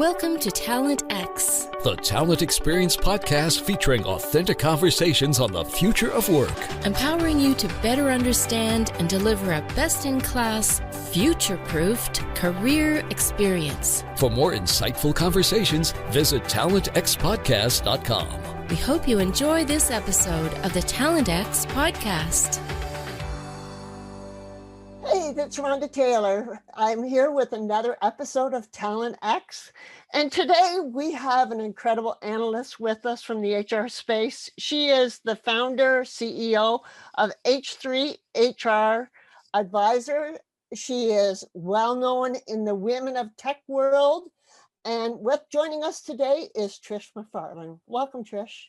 Welcome to Talent X, the Talent Experience podcast featuring authentic conversations on the future of work. empowering you to better understand and deliver a best-in-class, future-proofed career experience. For more insightful conversations, visit talentxpodcast.com. We hope you enjoy this episode of the Talent X podcast. Hey, it's Rhonda Taylor. I'm here with another episode of Talent X. And today we have an incredible analyst with us from the HR space. She is the founder, CEO of H3 HR Advisor. She is well known in the women of tech world. And with joining us today is Trish McFarlane. Welcome, Trish.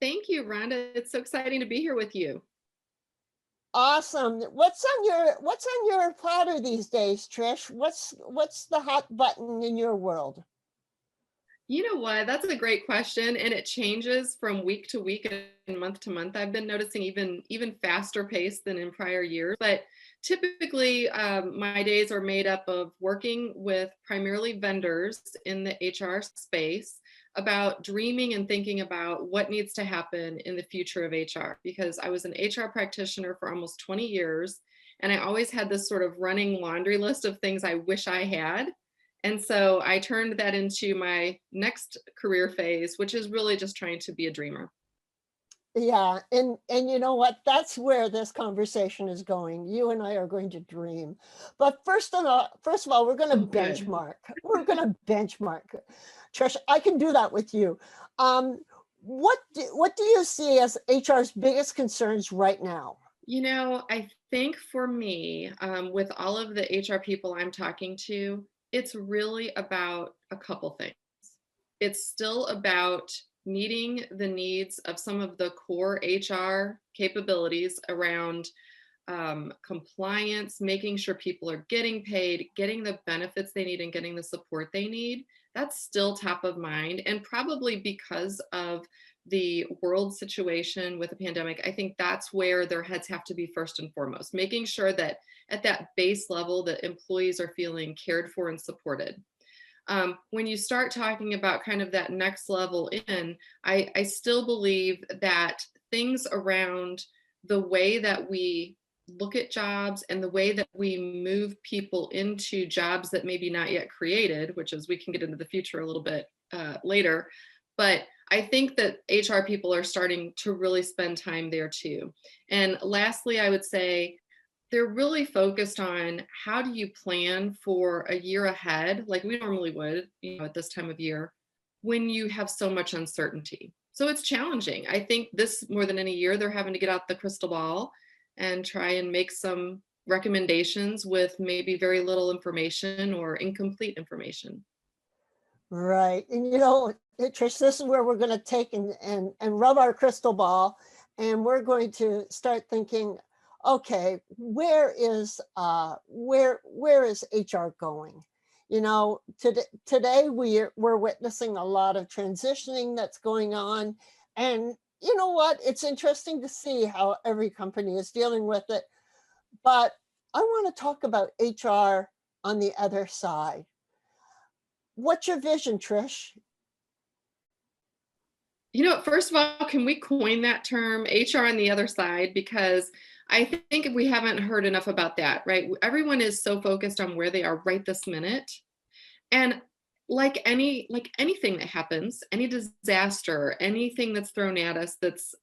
Thank you, Rhonda. It's so exciting to be here with you. Awesome. What's on your platter these days, Trish? What's the hot button in your world? You know what? That's a great question, and it changes from week to week and month to month. I've been noticing even faster pace than in prior years. But typically, my days are made up of working with primarily vendors in the HR space about dreaming and thinking about what needs to happen in the future of HR, because I was an HR practitioner for almost 20 years, and I always had this sort of running laundry list of things I wish I had. And so I turned that into my next career phase, which is really just trying to be a dreamer. Yeah, and you know what? That's where this conversation is going. You and I are going to dream. But first of all, we're going to benchmark. We're going to benchmark. Trish, I can do that with you. What do you see as HR's biggest concerns right now? You know, I think for me, with all of the HR people I'm talking to, it's really about a couple things. It's still about meeting the needs of some of the core HR capabilities around compliance, making sure people are getting paid, getting the benefits they need, and getting the support they need. That's still top of mind. And probably because of the world situation with the pandemic, I think that's where their heads have to be first and foremost, making sure that at that base level that employees are feeling cared for and supported. When you start talking about kind of that next level in, I still believe that things around the way that we look at jobs and the way that we move people into jobs that maybe not yet created, which is we can get into the future a little bit later. But I think that HR people are starting to really spend time there too. And lastly, I would say they're really focused on how do you plan for a year ahead, like we normally would, at this time of year, when you have so much uncertainty. So it's challenging. I think this more than any year, they're having to get out the crystal ball and try and make some recommendations with maybe very little information or incomplete information. Right. And Trish, this is where we're going to take and rub our crystal ball, and we're going to start thinking, okay, where is HR going? Today we're witnessing a lot of transitioning that's going on, and you know what? It's interesting to see how every company is dealing with it. But I want to talk about HR on the other side. What's your vision, Trish? First of all, can we coin that term, HR on the other side? Because I think we haven't heard enough about that, right? Everyone is so focused on where they are right this minute. And like anything that happens, any disaster, anything that's thrown at us that's,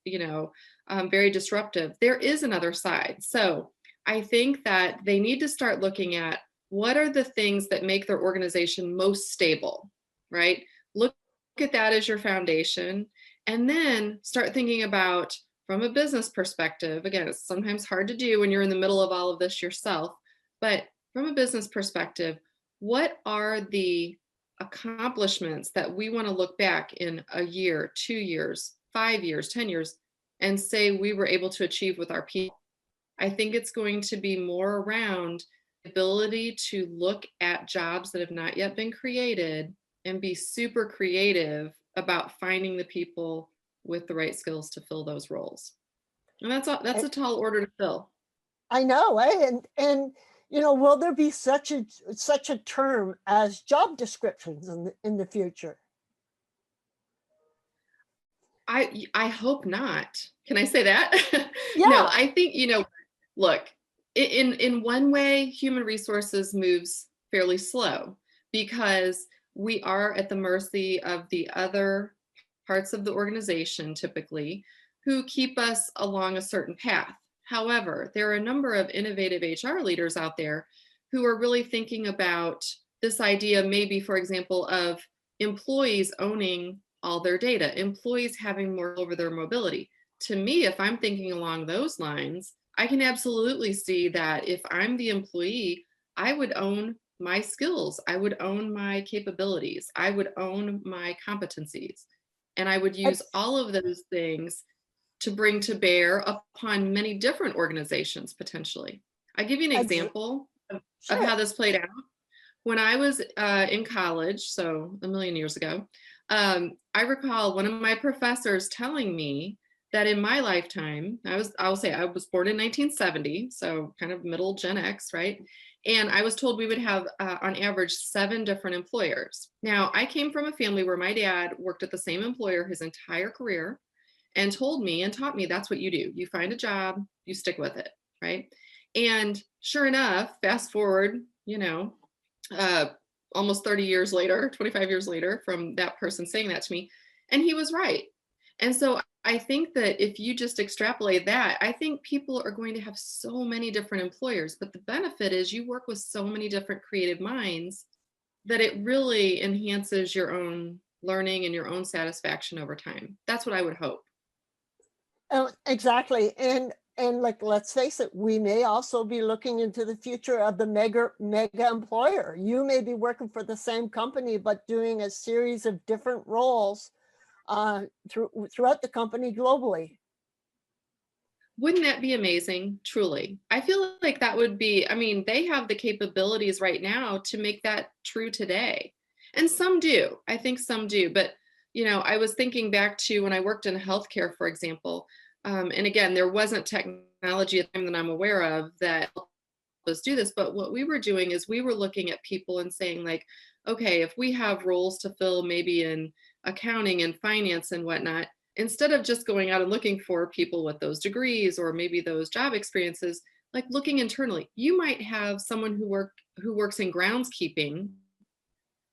very disruptive, there is another side. So I think that they need to start looking at what are the things that make their organization most stable, right? Look at that as your foundation, and then start thinking about, from a business perspective, again, it's sometimes hard to do when you're in the middle of all of this yourself, but from a business perspective, what are the accomplishments that we want to look back in a year, 2 years, 5 years, 10 years, and say we were able to achieve with our people? I think it's going to be more around the ability to look at jobs that have not yet been created and be super creative about finding the people with the right skills to fill those roles. And that's a tall order to fill. I know, right? And will there be such a term as job descriptions in the future? I hope not. Can I say that? No, Yeah. I think, look, in one way, human resources moves fairly slow because we are at the mercy of the other parts of the organization typically who keep us along a certain path. However, there are a number of innovative HR leaders out there who are really thinking about this idea, maybe, for example, of employees owning all their data, employees having more over their mobility. To me, if I'm thinking along those lines, I can absolutely see that if I'm the employee, I would own my skills, I would own my capabilities, I would own my competencies, and I would use Ex- all of those things to bring to bear upon many different organizations potentially. I give you an ex- example of how sure. this played out. When I was in college, so a million years ago, I recall one of my professors telling me that in my lifetime, I'll say I was born in 1970, so kind of middle Gen X, right? And I was told we would have, on average, 7 different employers. Now, I came from a family where my dad worked at the same employer his entire career and told me and taught me that's what you do. You find a job, you stick with it, right? And sure enough, fast forward, uh, almost 30 years later, 25 years later from that person saying that to me, and he was right. And so I think that if you just extrapolate that, I think people are going to have so many different employers, but the benefit is you work with so many different creative minds that it really enhances your own learning and your own satisfaction over time. That's what I would hope. Exactly. And like, let's face it, we may also be looking into the future of the mega employer. You may be working for the same company, but doing a series of different roles throughout the company globally. Wouldn't that be amazing? Truly. I feel like that would be, I mean, they have the capabilities right now to make that true today. And some do. I think some do. But, I was thinking back to when I worked in healthcare, for example. And again, there wasn't technology at the time that I'm aware of that helped us do this. But what we were doing is we were looking at people and saying, like, okay, if we have roles to fill maybe in accounting and finance and whatnot, instead of just going out and looking for people with those degrees or maybe those job experiences, like looking internally, you might have someone who works in groundskeeping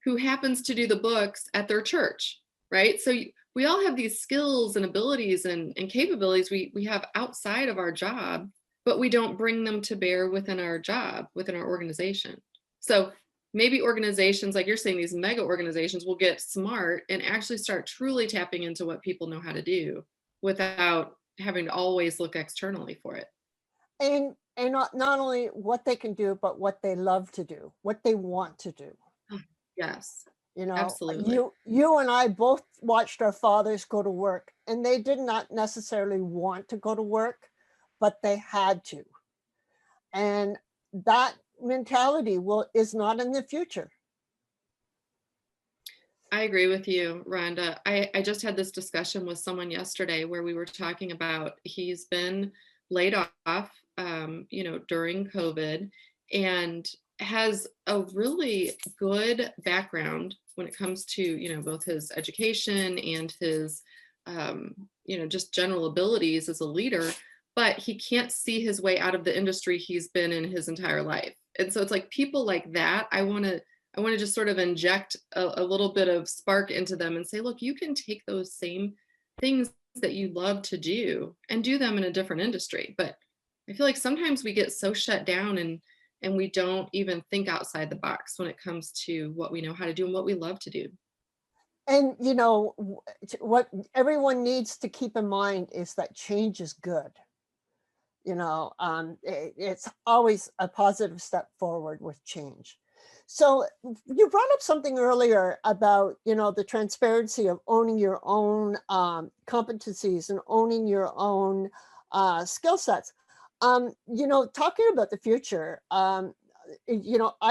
who happens to do the books at their church, right? So we all have these skills and abilities and capabilities we have outside of our job, but we don't bring them to bear within our job, within our organization. So maybe organizations, like you're saying, these mega organizations will get smart and actually start truly tapping into what people know how to do without having to always look externally for it. And not only what they can do, but what they love to do, what they want to do. Yes, You know, absolutely. you and I both watched our fathers go to work, and they did not necessarily want to go to work, but they had to. And that mentality is not in the future. I agree with you, Rhonda. I just had this discussion with someone yesterday where we were talking about he's been laid off, during COVID and has a really good background when it comes to, both his education and his, just general abilities as a leader, but he can't see his way out of the industry he's been in his entire life. And so it's like people like that, I want to just sort of inject a little bit of spark into them and say, look, you can take those same things that you love to do and do them in a different industry. But I feel like sometimes we get so shut down and we don't even think outside the box when it comes to what we know how to do and what we love to do. And what everyone needs to keep in mind is that change is good. It's always a positive step forward with change. So you brought up something earlier about, the transparency of owning your own competencies and owning your own skill sets. Talking about the future, I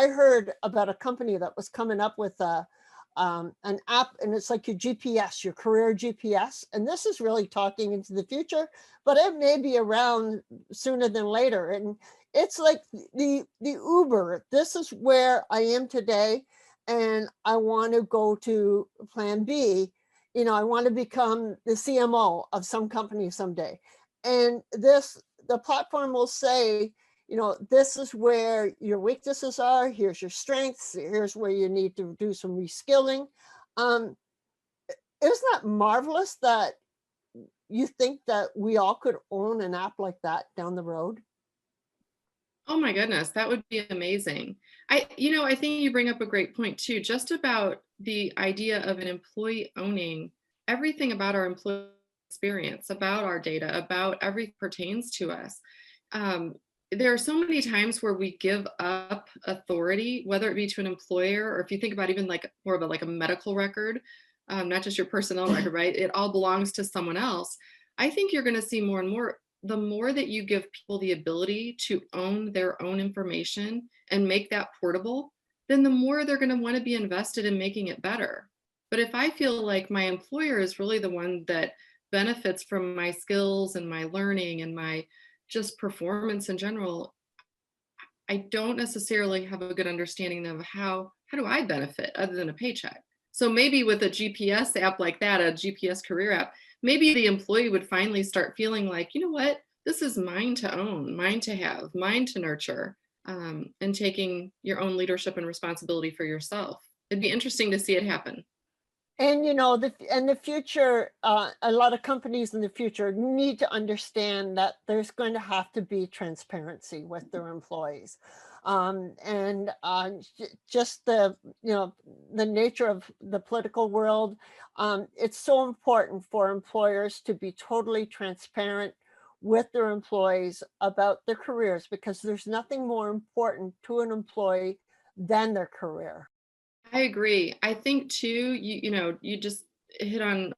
heard about a company that was coming up with an app, and it's like your GPS, your career GPS. And this is really talking into the future, but it may be around sooner than later. And it's like the Uber. This is where I am today, and I want to go to plan B. You know, I want to become the CMO of some company someday. And the platform will say, you know, this is where your weaknesses are, here's your strengths, here's where you need to do some reskilling. Um, isn't that marvelous that you think that we all could own an app like that down the road? Oh my goodness, that would be amazing. I think you bring up a great point too, just about the idea of an employee owning everything about our employee experience, about our data, about everything pertains to us. Um, there are so many times where we give up authority, whether it be to an employer, or if you think about even like more of a like a medical record, not just your personnel record, right? It all belongs to someone else. I think you're going to see more and more, the more that you give people the ability to own their own information and make that portable, then the more they're going to want to be invested in making it better. But if I feel like my employer is really the one that benefits from my skills and my learning and my just performance in general, I don't necessarily have a good understanding of how do I benefit other than a paycheck. So maybe with a GPS app like that, a GPS career app, maybe the employee would finally start feeling like, you know what, this is mine to own, mine to have, mine to nurture, and taking your own leadership and responsibility for yourself. It'd be interesting to see it happen. And you know, the future, a lot of companies in the future need to understand that there's going to have to be transparency with their employees. And just the, you know, the nature of the political world, it's so important for employers to be totally transparent with their employees about their careers, because there's nothing more important to an employee than their career. I agree. I think too, you just hit on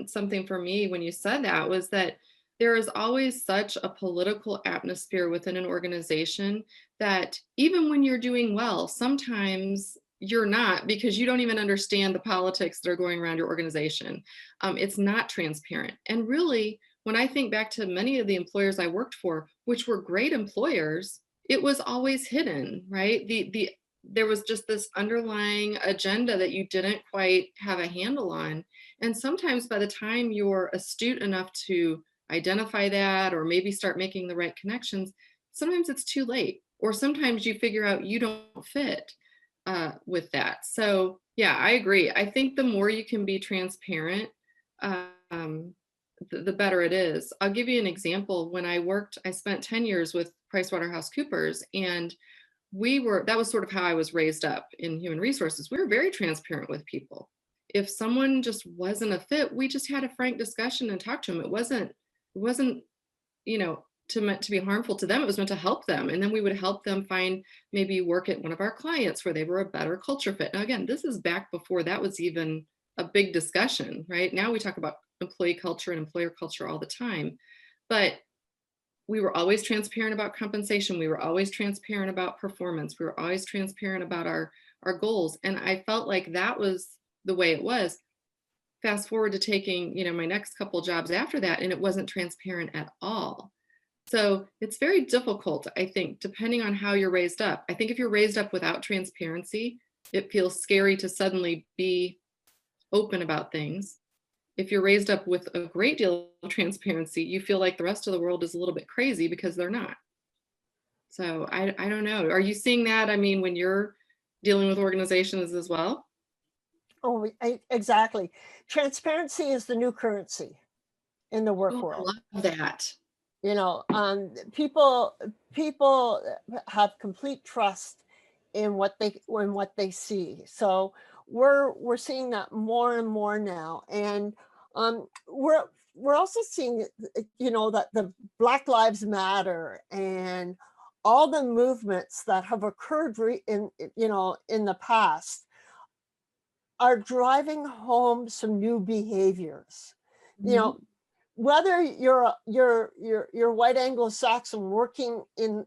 something for me when you said that, was that there is always such a political atmosphere within an organization that even when you're doing well, sometimes you're not, because you don't even understand the politics that are going around your organization. It's not transparent. And really, when I think back to many of the employers I worked for, which were great employers, it was always hidden, right? There was just this underlying agenda that you didn't quite have a handle on. And sometimes by the time you're astute enough to identify that, or maybe start making the right connections, sometimes it's too late. Or sometimes you figure out you don't fit with that. So yeah, I agree. I think the more you can be transparent, the better it is. I'll give you an example. When I spent 10 years with PricewaterhouseCoopers, and that was sort of how I was raised up in human resources. We were very transparent with people. If someone just wasn't a fit, we just had a frank discussion and talked to them. It wasn't, meant to be harmful to them. It was meant to help them. And then we would help them find maybe work at one of our clients where they were a better culture fit. Now, again, this is back before that was even a big discussion, right? Now we talk about employee culture and employer culture all the time. But we were always transparent about compensation. We were always transparent about performance. We were always transparent about our goals. And I felt like that was the way it was. Fast forward to taking, my next couple jobs after that, and it wasn't transparent at all. So it's very difficult, I think, depending on how you're raised up. I think if you're raised up without transparency, it feels scary to suddenly be open about things. If you're raised up with a great deal of transparency, you feel like the rest of the world is a little bit crazy because they're not. So I don't know. Are you seeing that? I mean, when you're dealing with organizations as well? Oh, exactly. Transparency is the new currency in the work Oh, I world. love that. People have complete trust in what they see. So we're seeing that more and more now, and we're also seeing, that the Black Lives Matter and all the movements that have occurred in the past are driving home some new behaviors. Mhm. Whether you're white Anglo-Saxon working in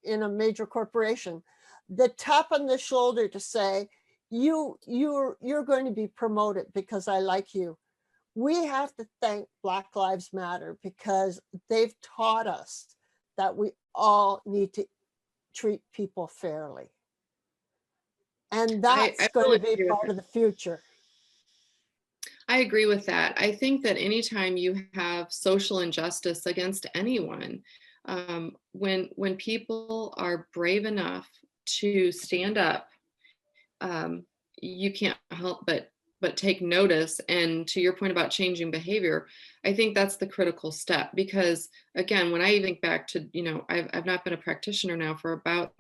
a major corporation, the tap on the shoulder to say, you're going to be promoted because I like you. We have to thank Black Lives Matter, because they've taught us that we all need to treat people fairly. And I that's going really to be agree with part that. of the future. I agree with that. I think that anytime you have social injustice against anyone, when people are brave enough to stand up, um, you can't help but take notice. And to your point about changing behavior, I think that's the critical step. Because again, when I think back to, I've not been a practitioner now for about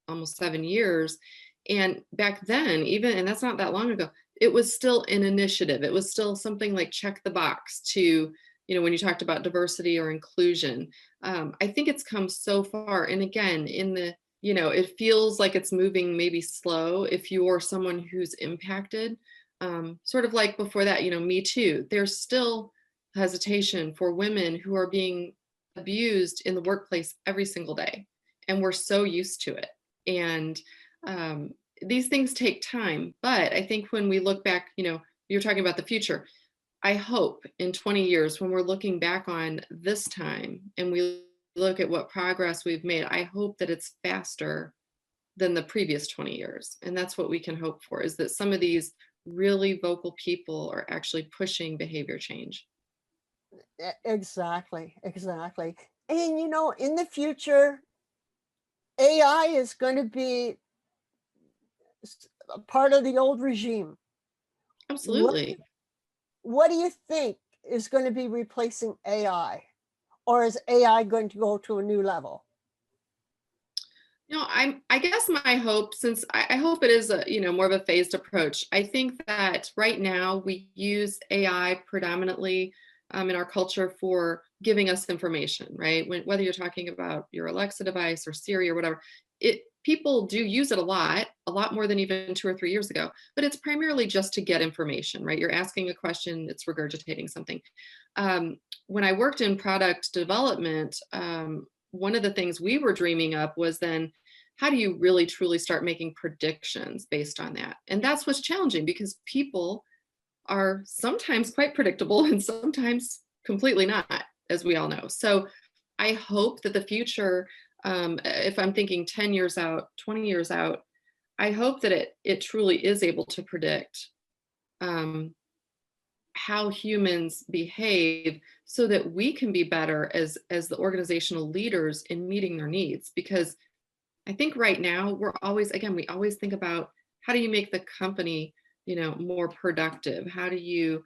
almost 7 years. And back then, even, and that's not that long ago, it was still an initiative. It was still something like check the box to, when you talked about diversity or inclusion. I think it's come so far. And again, it feels like it's moving maybe slow if you're someone who's impacted. Sort of like before that, Me Too. There's still hesitation for women who are being abused in the workplace every single day. And we're so used to it. And these things take time. But I think when we look back, you're talking about the future. I hope in 20 years, when we're looking back on this time and we look at what progress we've made, I hope that it's faster than the previous 20 years. And that's what we can hope for, is that some of these really vocal people are actually pushing behavior change. Exactly. And in the future, AI is going to be a part of the old regime. Absolutely. What do you think is going to be replacing AI? Or is AI going to go to a new level? I guess my hope, since I hope it is more of a phased approach. I think that right now we use AI predominantly in our culture for giving us information, right? Whether you're talking about your Alexa device or Siri or whatever, people do use it a lot more than even 2 or 3 years ago, but it's primarily just to get information, right? You're asking a question, it's regurgitating something. When I worked in product development, one of the things we were dreaming up was then, how do you really truly start making predictions based on that? And that's what's challenging, because people are sometimes quite predictable and sometimes completely not, as we all know. So I hope that the future, if I'm thinking 10 years out, 20 years out, I hope that it truly is able to predict how humans behave, so that we can be better as the organizational leaders in meeting their needs. Because I think right now we always think about, how do you make the company, more productive? How do you,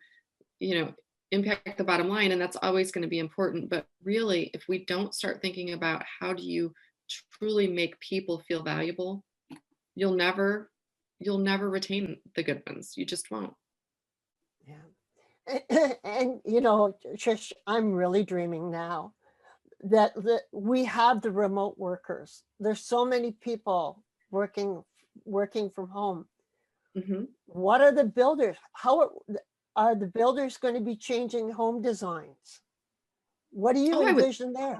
impact the bottom line? And that's always going to be important. But really, if we don't start thinking about how do you truly make people feel valuable, you'll never retain the good ones. You just won't. Yeah. And Trish, I'm really dreaming now that we have the remote workers. There's so many people working from home. Mm-hmm. What are the builders? How are the builders going to be changing home designs? What do you envision there?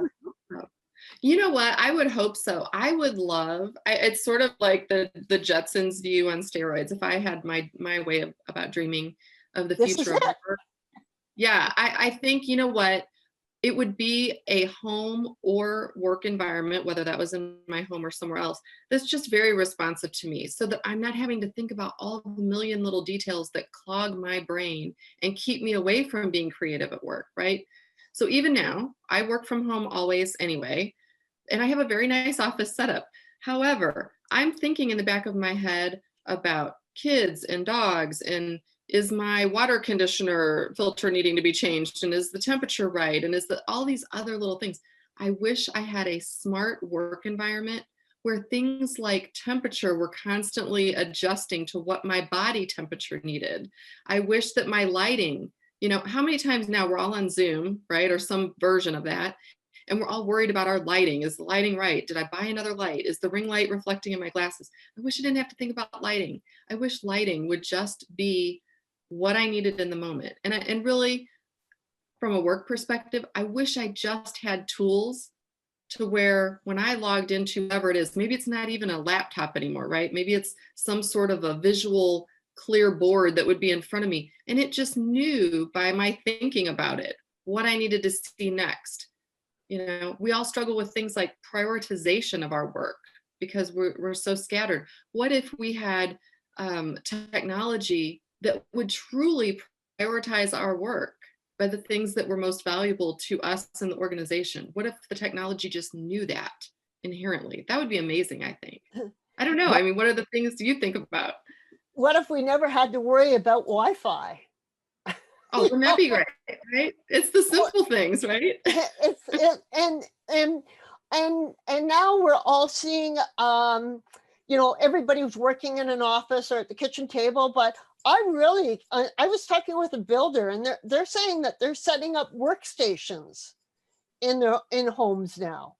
You know what? I would hope so. I would love, it's sort of like the Jetsons view on steroids. If I had my way about dreaming of the future of work. Yeah, I think, you know what? It would be a home or work environment, whether that was in my home or somewhere else, that's just very responsive to me, so that I'm not having to think about all the million little details that clog my brain and keep me away from being creative at work, right? So even now, I work from home always anyway, and I have a very nice office setup. However, I'm thinking in the back of my head about kids and dogs, and is my water conditioner filter needing to be changed, and is the temperature right, and all these other little things. I wish I had a smart work environment where things like temperature were constantly adjusting to what my body temperature needed. I wish that my lighting, how many times now we're all on Zoom, right, or some version of that, and we're all worried about our lighting. Is the lighting right? Did I buy another light? Is the ring light reflecting in my glasses? I wish I didn't have to think about lighting. I wish lighting would just be what I needed in the moment. And really, from a work perspective, I wish I just had tools to where when I logged into whatever it is, maybe it's not even a laptop anymore, right? Maybe it's some sort of a visual clear board that would be in front of me. And it just knew by my thinking about it what I needed to see next. We all struggle with things like prioritization of our work because we're so scattered. What if we had technology that would truly prioritize our work by the things that were most valuable to us in the organization? What if the technology just knew that inherently? That would be amazing, I think. I don't know. I mean, what are the things do you think about? What if we never had to worry about Wi-Fi? Oh, wouldn't that be great, right? It's the simple things, right? And now we're all seeing, everybody who's working in an office or at the kitchen table, but I was talking with a builder, and they're saying that they're setting up workstations in homes now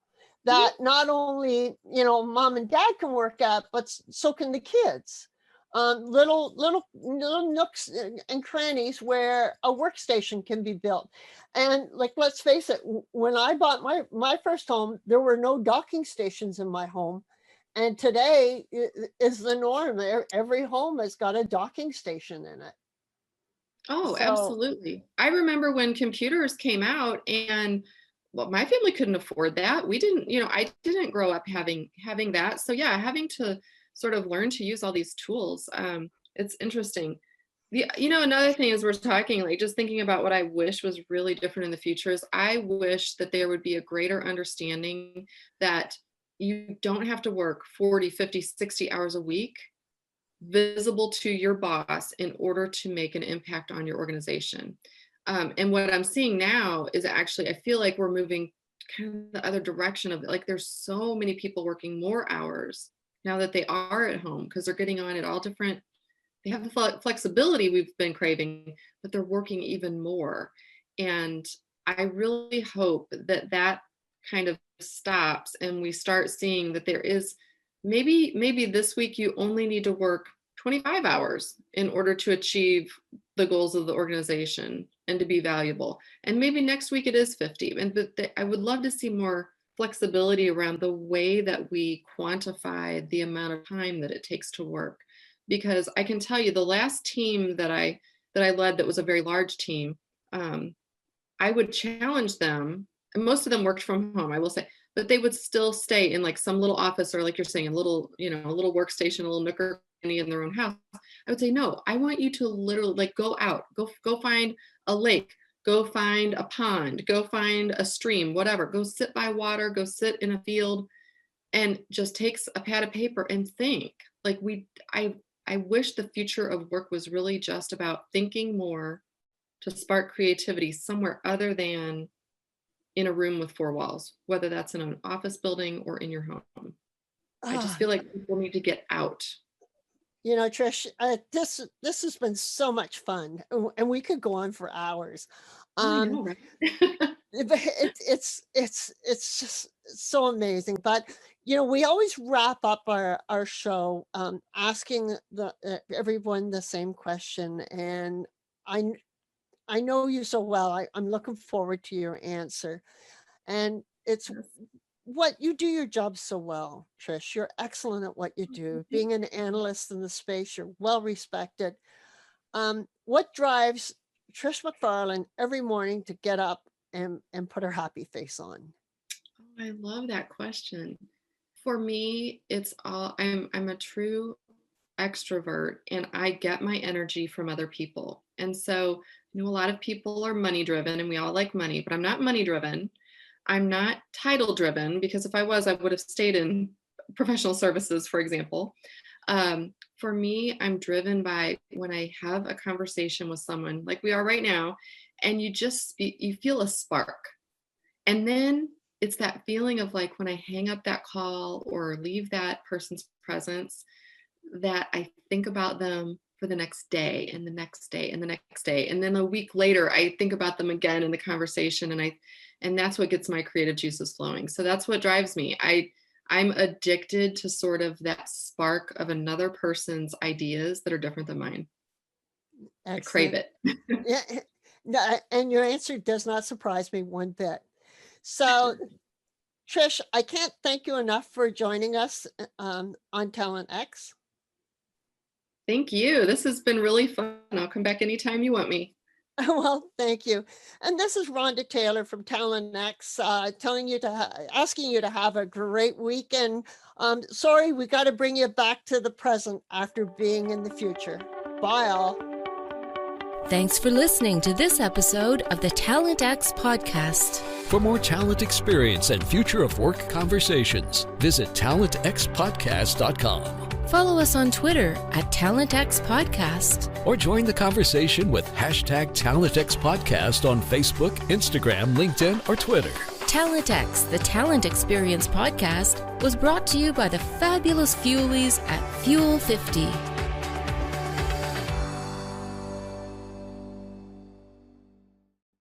that not only, mom and dad can work at, but so can the kids. Little nooks and crannies where a workstation can be built. And like, let's face it, when I bought my first home, there were no docking stations in my home. And today is the norm. Every home has got a docking station in it. Oh, So, absolutely. I remember when computers came out, and well, my family couldn't afford that. We didn't, I didn't grow up having that. So yeah, having to sort of learn to use all these tools. It's interesting. Another thing is we're talking, like, just thinking about what I wish was really different in the future is I wish that there would be a greater understanding that you don't have to work 40, 50, 60 hours a week visible to your boss in order to make an impact on your organization. And what I'm seeing now is actually, I feel like we're moving kind of the other direction of, like, there's so many people working more hours now that they are at home because they're getting on at all different, they have the flexibility we've been craving, but they're working even more. And I really hope that that kind of stops and we start seeing that there is maybe this week you only need to work 25 hours in order to achieve the goals of the organization and to be valuable. And maybe next week it is 50. But I would love to see more flexibility around the way that we quantify the amount of time that it takes to work. Because I can tell you the last team that I led that was a very large team, I would challenge them, and most of them worked from home, I will say, but they would still stay in like some little office or, like you're saying, a little workstation, a little nook or cranny in their own house. I would say, no, I want you to literally, like, go out, go find a lake, go find a pond, go find a stream, whatever, go sit by water, go sit in a field and just take a pad of paper and think. Like, I wish the future of work was really just about thinking more to spark creativity somewhere other than in a room with four walls, whether that's in an office building or in your home. I just feel like people need to get out. Trish, this has been so much fun, and we could go on for hours. I know, right? It's just so amazing. But we always wrap up our show asking everyone the same question, and I know you so well. I'm looking forward to your answer. And it's what you do your job so well, Trish. You're excellent at what you do. Being an analyst in the space, you're well respected. What drives Trish McFarlane every morning to get up and put her happy face on? Oh, I love that question. For me, it's all I'm a true extrovert, and I get my energy from other people. And so, a lot of people are money driven, and we all like money, but I'm not money driven. I'm not title driven, because if I was, I would have stayed in professional services, for example. For me, I'm driven by when I have a conversation with someone like we are right now, and you feel a spark. And then it's that feeling of, like, when I hang up that call or leave that person's presence, that I think about them for the next day and the next day and the next day. And then a week later, I think about them again in the conversation, and that's what gets my creative juices flowing. So that's what drives me. I'm addicted to sort of that spark of another person's ideas that are different than mine. Excellent. I crave it. Yeah, no, and your answer does not surprise me one bit. So, Trish, I can't thank you enough for joining us on Talent X. Thank you. This has been really fun. I'll come back anytime you want me. Well, thank you. And this is Rhonda Taylor from Talent X, asking you to have a great weekend. Sorry, we got to bring you back to the present after being in the future. Bye, all. Thanks for listening to this episode of the Talent X podcast. For more talent experience and future of work conversations, visit talentxpodcast.com. Follow us on Twitter at TalentX Podcast. Or join the conversation with #TalentXPodcast on Facebook, Instagram, LinkedIn, or Twitter. Talent X, the Talent Experience podcast, was brought to you by the fabulous Fuelies at Fuel 50.